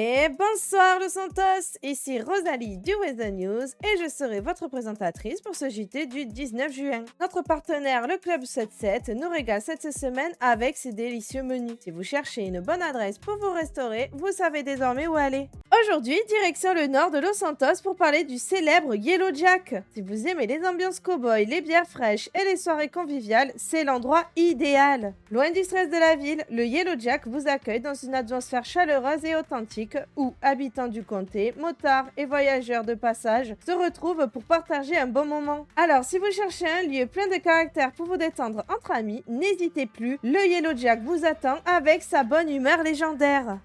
Et bonsoir Los Santos, ici Rosalie du Weather News et je serai votre présentatrice pour ce JT du 19 juin. Notre partenaire le Club 77 nous régale cette semaine avec ses délicieux menus. Si vous cherchez une bonne adresse pour vous restaurer, vous savez désormais où aller. Aujourd'hui, direction le nord de Los Santos pour parler du célèbre Yellow Jack. Si vous aimez les ambiances cow-boy, les bières fraîches et les soirées conviviales, c'est l'endroit idéal. Loin du stress de la ville, le Yellow Jack vous accueille dans une atmosphère chaleureuse et authentique où habitants du comté, motards et voyageurs de passage se retrouvent pour partager un bon moment. Alors si vous cherchez un lieu plein de caractère pour vous détendre entre amis, n'hésitez plus, le Yellow Jack vous attend avec sa bonne humeur légendaire.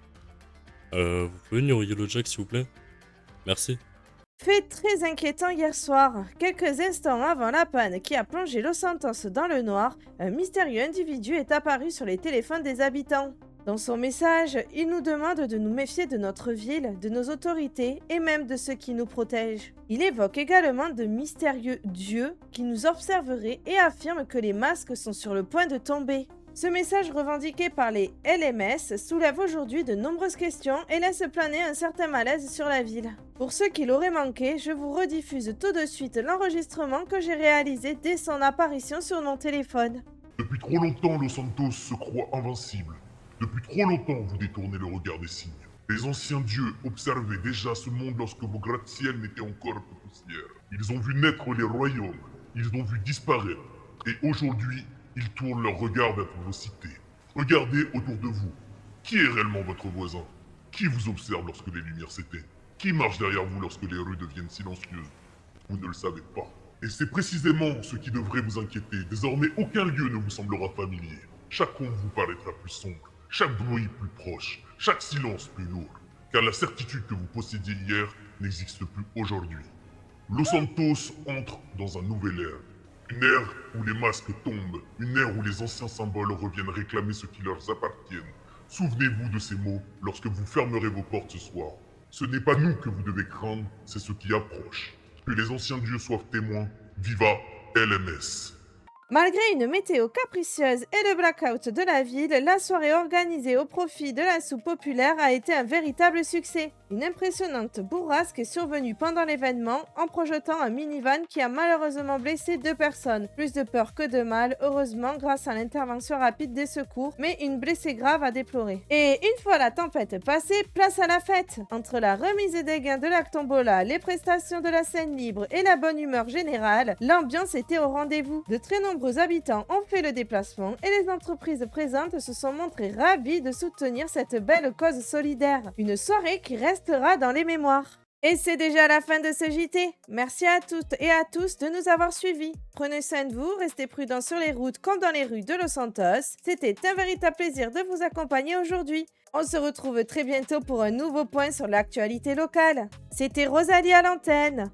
Vous pouvez venir au Yellow Jack s'il vous plaît? Merci. Fait très inquiétant hier soir. Quelques instants avant la panne qui a plongé Los Santos dans le noir, un mystérieux individu est apparu sur les téléphones des habitants. Dans son message, il nous demande de nous méfier de notre ville, de nos autorités et même de ceux qui nous protègent. Il évoque également de mystérieux dieux qui nous observeraient et affirme que les masques sont sur le point de tomber. Ce message revendiqué par les LMS soulève aujourd'hui de nombreuses questions et laisse planer un certain malaise sur la ville. Pour ceux qui l'auraient manqué, je vous rediffuse tout de suite l'enregistrement que j'ai réalisé dès son apparition sur mon téléphone. Depuis trop longtemps, Los Santos se croit invincible. Depuis trop longtemps, vous détournez le regard des signes. Les anciens dieux observaient déjà ce monde lorsque vos gratte-ciels n'étaient encore que poussière. Ils ont vu naître les royaumes, ils ont vu disparaître. Et aujourd'hui, ils tournent leur regard vers vos cités. Regardez autour de vous. Qui est réellement votre voisin? Qui vous observe lorsque les lumières s'éteignent? Qui marche derrière vous lorsque les rues deviennent silencieuses? Vous ne le savez pas. Et c'est précisément ce qui devrait vous inquiéter. Désormais, aucun lieu ne vous semblera familier. Chaque ombre vous paraîtra plus sombre. Chaque bruit plus proche, chaque silence plus lourd, car la certitude que vous possédiez hier n'existe plus aujourd'hui. Los Santos entre dans un nouvel ère. Une ère où les masques tombent, une ère où les anciens symboles reviennent réclamer ce qui leur appartient. Souvenez-vous de ces mots lorsque vous fermerez vos portes ce soir. Ce n'est pas nous que vous devez craindre, c'est ce qui approche. Que les anciens dieux soient témoins. Viva LMS. Malgré une météo capricieuse et le blackout de la ville, la soirée organisée au profit de la soupe populaire a été un véritable succès. Une impressionnante bourrasque est survenue pendant l'événement en projetant un minivan qui a malheureusement blessé 2 personnes. Plus de peur que de mal, heureusement grâce à l'intervention rapide des secours, mais une blessée grave à déplorer. Et une fois la tempête passée, place à la fête. Entre la remise des gains de la tombola, les prestations de la scène libre et la bonne humeur générale, l'ambiance était au rendez-vous. De très nombreux habitants ont fait le déplacement et les entreprises présentes se sont montrées ravies de soutenir cette belle cause solidaire. Une soirée qui restera dans les mémoires. Et c'est déjà la fin de ce JT. Merci à toutes et à tous de nous avoir suivis. Prenez soin de vous, restez prudents sur les routes comme dans les rues de Los Santos. C'était un véritable plaisir de vous accompagner aujourd'hui. On se retrouve très bientôt pour un nouveau point sur l'actualité locale. C'était Rosalie à l'antenne.